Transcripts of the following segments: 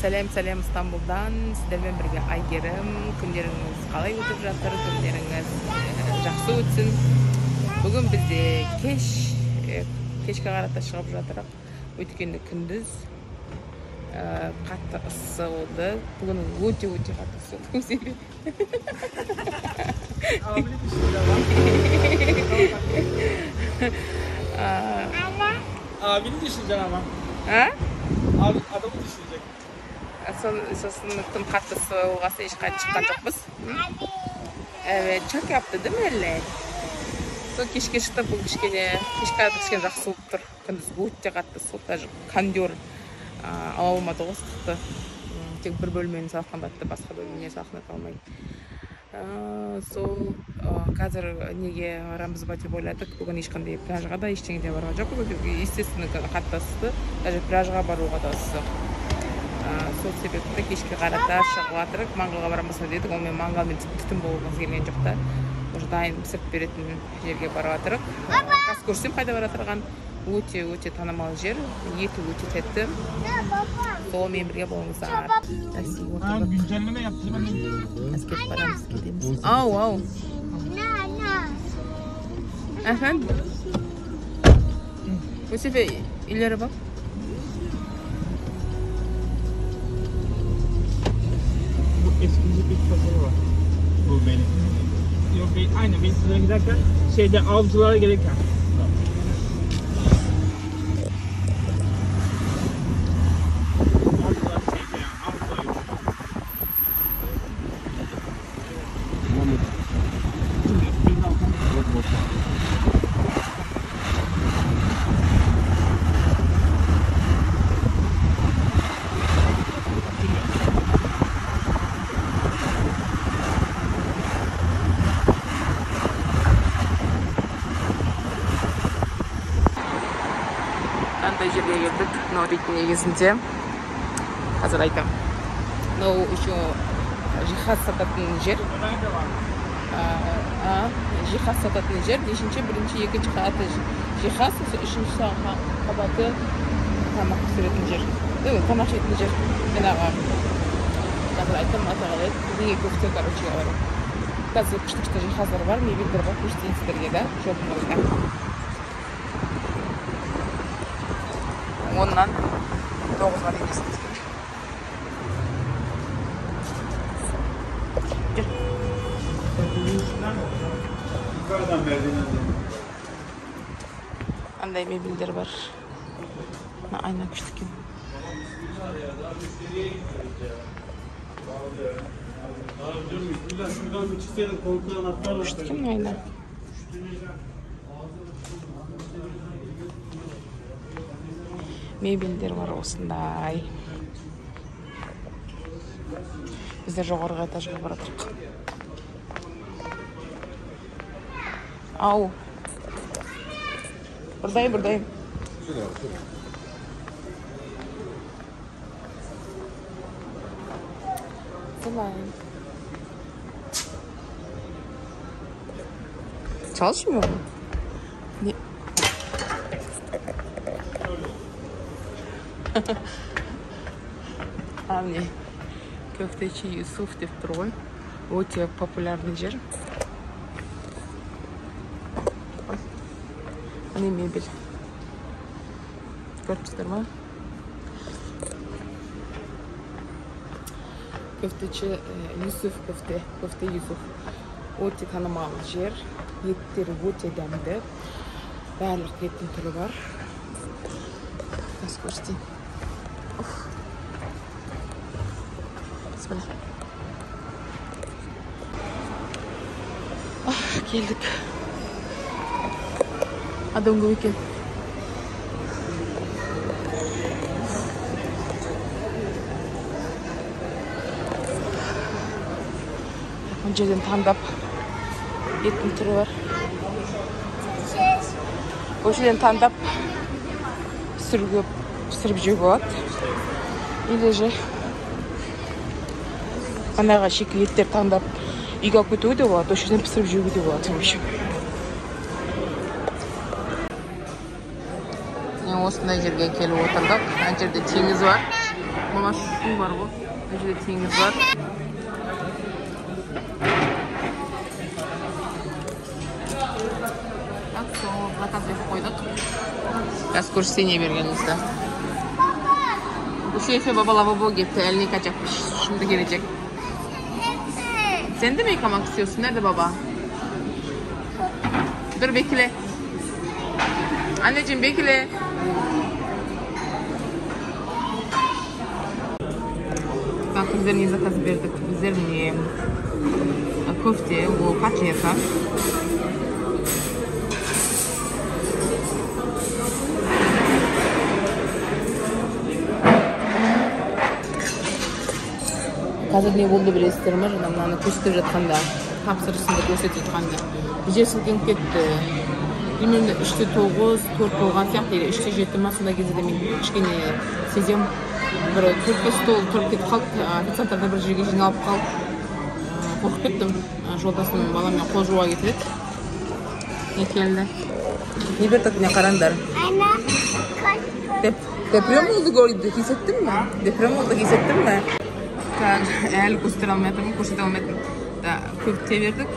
Сәлем Istanbul'dan. Sizlerмен бірге Айгерім. Күндеріңіз қалай өтіп жатыр? Күндеріңіз жақсы өтсін. Бүгін бізде кешке қарата шығып жатырық. Өйткені күндіз қатты ыссы болды. Бүгін өте қатты ыссы болды. Abini düşüneceksin ama. Ha? Abi adamı düşünecek. Sosun tüm katlı soğuğası işgal çıkan çokmuş. Evet, çok yaptı değil mi elle? Son keşke çıktı bu kişkene. Keşke kişkene жақсы болып тұр. Күндіз өте қатты суық, даже кондер ала алмады ғой ыстықты. Тек бір бөлмені салқындатты, басқа бөлмені салқындата алмайды. Сол қазір неге барамыз ба деп ойладық. Бүгін ешқандай пляжға да ештеңе де барған жоқпыз. Естественно, қатты ыссы, даже пляжға баруға да ыссы. Сол себепті кешке қарата шығып жатырық. Маңғалға барамыз ба дедік, онымен маңғалмен түтін болғымыз келген жоқ та. Уже дайын пісіріп беретін жерге барып жатырық. Қазір көрсем қайда барып жатырған. Өте танымал жер, еті өте тәтті. Солмен бірге болыңыздар. Güncelleme yaptım ben. Әскет барамыз кетеміз. Ау. Efendim? Bu sefer ileri bak. Bu eskici bir tasarı var. Bu benim. Yok aynı biz size giderken şeyde avcılara gelirken. Қандай жерге келдік, мынау дейтін негізінде. Қазір айтам. Мынау еще жиһаз сататын жер. Жиһаз сататын жер. Бірінші, екінші қабаты жиһаз, үшінші қабаты тамақ пісіретін жер. Тамақ жейтін жер. Жаңағы. Қазір айтам, атағалайды. Неге көпте, короче говоря. Қазір күшті жиһаздар бар, мебельдер бар, көрсетейін да, жолыңызда. Ondan 9 var iyisiniz. Gel. Yukarıdan verdiğiniz. Anday mebeldir var. Aynen küçük. Küçük aynen. Mebelдер var осындай. Біздер жоғарғы этажға баратырық. Ау. Бұрдайым. Солай. Çalışmıyor mu? Ne? Міне көктечи Юсуф деп тұр ғой. Өте популярный жер. Міне мебель. Көріп тұрсыздар ма? Көктечи Юсуф, көфте Юсуф. Өте танымал жер. Еттері өте дәмді. Барлық еттің түрі бар. Қазір көрсетейін. Geldik. Adam gibi ekan. Önceden tandap yetim türü var. Önceden tandap pişirip жеуге болады. Или же анаға шикі еттер таңдап үйге алып кетуге де болады, осы жерден пісіріп жеуге де болады. Осындай жерге келіп отырдық. Ана жерде теңіз бар. Mana şu var bu. Ücretiniz var. Bak soğuk zakaz yapıp koyduk. Biraz kursiye vergenizde. Bu şefe baba lavabo gitti. Elini yıkacakmış. Şimdi gelecek. Sen de mi yıkamak istiyorsun? Nerede baba? Dur bekle. Anneciğim bekle. Bak üzerine zakaz verdik. Üzerine köfte, bu katleta. Қазір не болды білесіздер ме? Мынаны көрсетіп жатқанда, тапсырысында көрсетіп жатқанда. Жер сілкініп кетті. Примерно 3-9, 4 болған сияқты, 3-7 ма, сондай кезде де мен кішкене сезем. Бір төртке стол тұрып кетіп қалды, официанттар да бір жерге жиналып қалды. Қорқып кеттім. Жолдасым баламмен қол жууға кетіп еді. Келді. Не бердік міне қараңдар. Депрем oldu gördük. Hissettin mi? Deprem oldu, hissettin mi? Әлі көрсете алмайтын. Көпте бердік.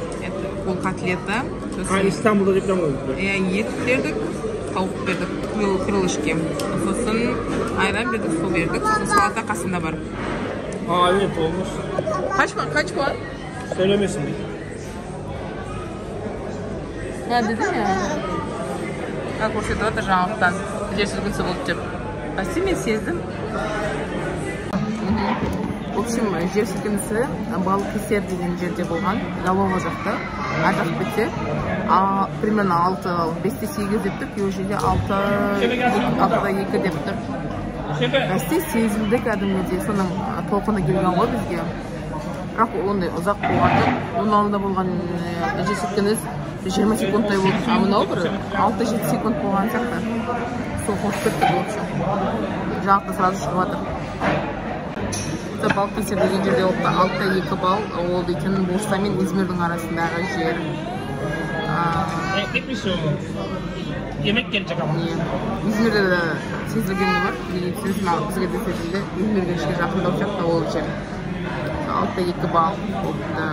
Ол котлета. İstanbul'da deprem oldu. Ет бердік. Тауық бердік. Крылышки. Сосын айран бердік, су бердік. Сосын салата қасында бар. Evet olmuş. Kaç puan? Söylemesin. Ya dedim ya. Көрсетіп жатыр жаңалықтан. Жер сілкінісі болды деп. Баси мен сездім. В общем, жер сілкінісі балық кесер деген жерде болған. Галова жақта. Ажақ бітсе. Примерно 5-те 8 дептік. Ол жерде 6-да 2 деп тұр. Баси сезілді кәдімгідей. Соның толқыны келген ғой бізге. Бірақ ондай ұзақ болғанды. Оның алдында болған жер сілкініс 20 секундтай болды. Мынау бір 6-7 секунд болған сияқты. Сол қосып кеттік в общем. Жаңалықта сразу шығып жатыр. Балық кесер деген жерде 6-да 2 балл ол дейтін Бурса мен İzmir'дің арасындағы жер. Ekmek mi soğuk? Yemek gelecek ama. İzmir'de de сезілген не бар? Медицинасына бізге де сезілді. İzmir'ге ішке жақындау жақта ол жер. 6-да 2 балл болыпты.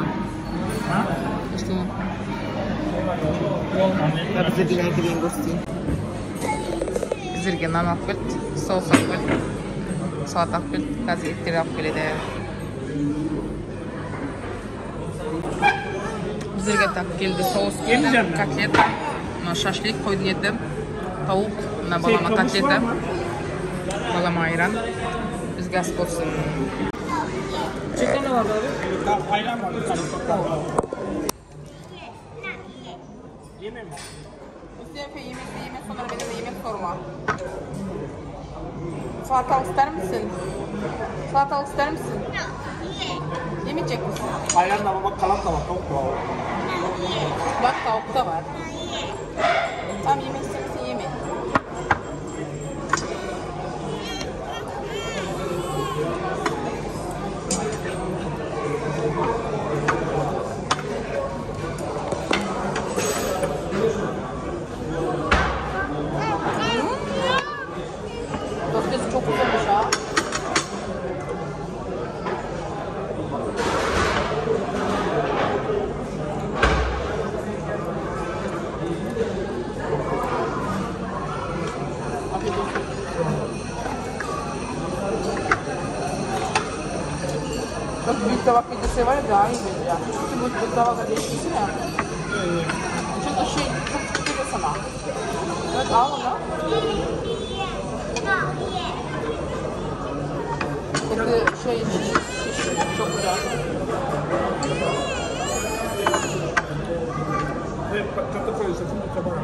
Ештеңе. Біздерге не екенін көрсетейін. Біздерге нан алып келді, соус алып келді, салат алып келді, қазір еттер алып келеді. Біздерге так келді, соус келді, котлета, шашлик, қойдың еті, тауық, балама котлета, балама айран. Бізге ас болсын. Çekene var abi. Ayran var. Yeme mi? Mustafa yemek sonra benim de yemek sorma. Salatalık ister misin? Salatalık ister misin? Yemeyecek misin? Ayran da var, bak kalan da var, tavuk da var. Bak tavuk da var. Tamam yemek ister misin? Yeme. Köftesi çok uzamış ha. Bak büyük tabak videosu var ya daha iyi gelir ya. Çünkü bu tabaka değişmişsin ya. Çünkü çok küçük geliyor sana. Evet al onu. Eti çok güzel. Evet, tatlı koyuyorsun, kabağı.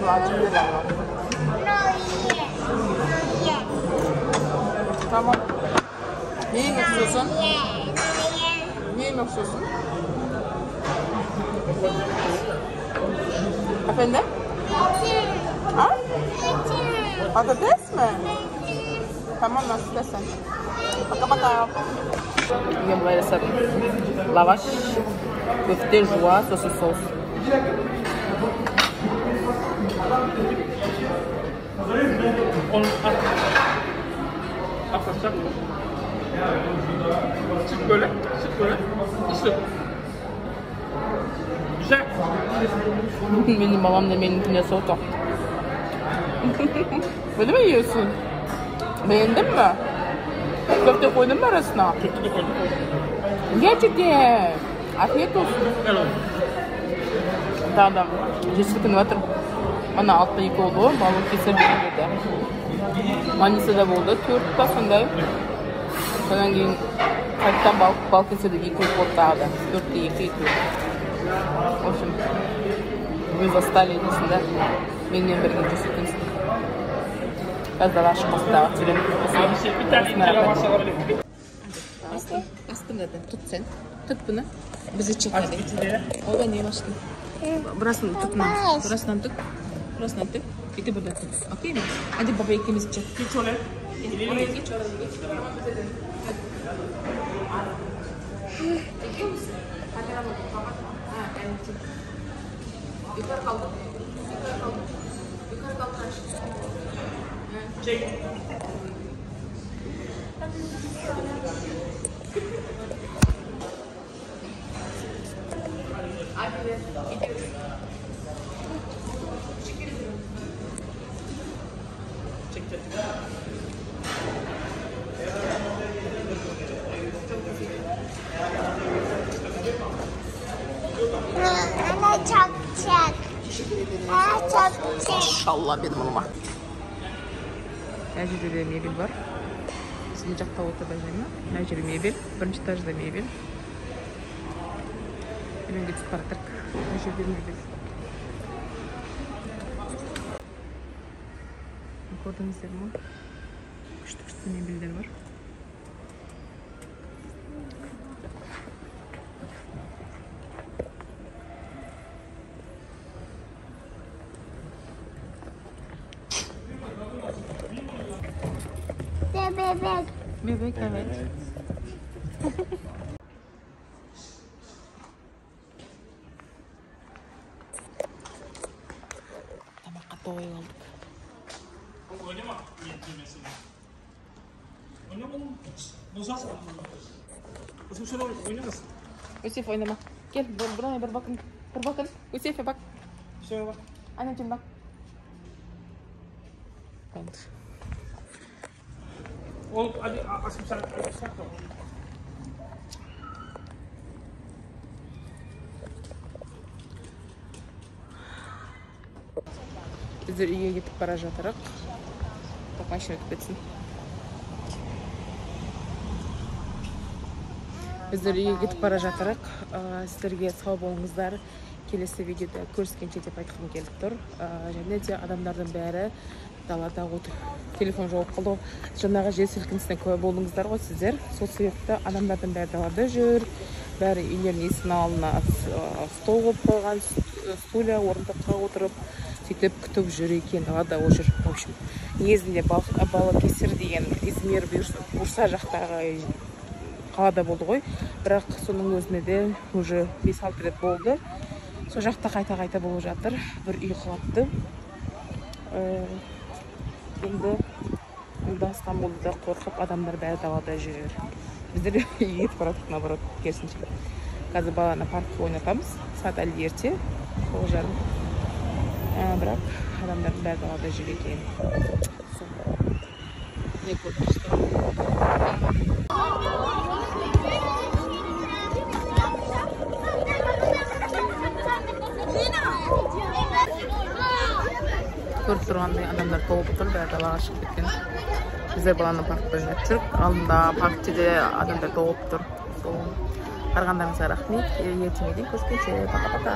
Bu acımlılar var. Tamam. Ne yemek istiyorsun? Ne yemek istiyorsun? Efendim? Ha? Patates mi? Tamam nasıl istersen. Baka. Bugün böyle satayım. Lavaş, köfte, jua, sosu sos. Onu at. Atacak. Çık böyle. Çık böyle. İşte. Güzel. Benim babam da benimkine soğuk. Böyle mi yiyorsun? Beğendin mi? Köfte koydun mu arasına? Köfte de koydum. Gerçekten. Afiyet olsun. Evet. Tamam. Жесілкін жатыр. Ана алтта 2 oldu. Balık keser dedi. Manisa'da болды. 4 pa сондай. Sodan keyin qaytadan balık keserде 2 болды тағы. 4'te 2. В общем, вы застали несінде. Менімен бірге жесілкінсін. Қазір ашық бастағы тирен. Bir tane karavansa alabilir miyim? Astım dedi. Tut sen. Tut bunu. Bizi çek hadi. Oba niye başladın? Burasını tutmamız. Burasından tut. Burasından tut. Bir de burada tut. Okey mi? Hadi baba ikimiz çek. Geç oraya. Oraya geç, oraya geç. Tamam dedi. Çekiyor musun? Hadi ama kapatma. Ha, yani çek. Yukarı kaldır. Yukarı kaldır. Yukarı kaldır. Çek. Anne çok çek. Çok çek. İnşallah benim oğluma. Мына жерде мебель бар. Сіздің жақта отыр байжайма. Мына жер мебель. Бірінші этажда мебель. Hemen geçip baratırk. Mына жерде мебель. Көрдіңіздер ме? Күшті мебельдер бар. Bebek. Bebek evet. Tabakka toy aldık. Oynama. Mesela. Oynama oğlum. Bozarsa. Kızım şöyle oynamasın. Yusuf oynama. Gel buraya bir bakın. Bir bakın. Yusuf'a bak. Şöyle bak. Anneciğim bak. Oldu. Oğlum hadi aşkım sen sakla. Bizler үйге кетіп бара жатырық. Машина өтіп кетсін. Біздер үйге кетіп бара жатырық. Сіздерге сау болыңыздар. Келесі видеода көріскенше деп айтқым келіп тұр. Және де адамдардың бәрі далада отыр. Телефон жауып қалды. Жаңағы жер сілкінісіне куә болдыңыздар ғой сіздер. Сол себепті адамдардың бәрі далада жүр. Бәрі үйлерінің есігінің алдына стол қойып қойған, стулья, орындыққа отырып, сөйтіп күтіп жүр екен. Далада ол жүр. В общем, негізінде Балакесер деген Измир Бурса жақтағы қалада болды ғой. Бірақ соның өзінде де уже 5-6 рет болды. Сол жақта қайта болып жатыр. Бір үй құлапты. Енді Стамбулда қорқып адамдар бәрі далада жүр. Біздер үйге кетіп баратық, наоборот, керісінше. Қазір баланы паркқа ойнатамыз. Сағат әлі ерте, 9:30. Бірақ адамдар бәрі далада жүр екен. Не көрдіңіздер? Көріп тұрғандай адамдар толып тұр, бәрі далаға шығып кеткен. Біздер баланы паркта ойнатып жүрік. Алдында паркте де адамдар толып тұр. Қарағандарыңызға рахмет. Ертеңге дейін көріскенше. Пока-пока.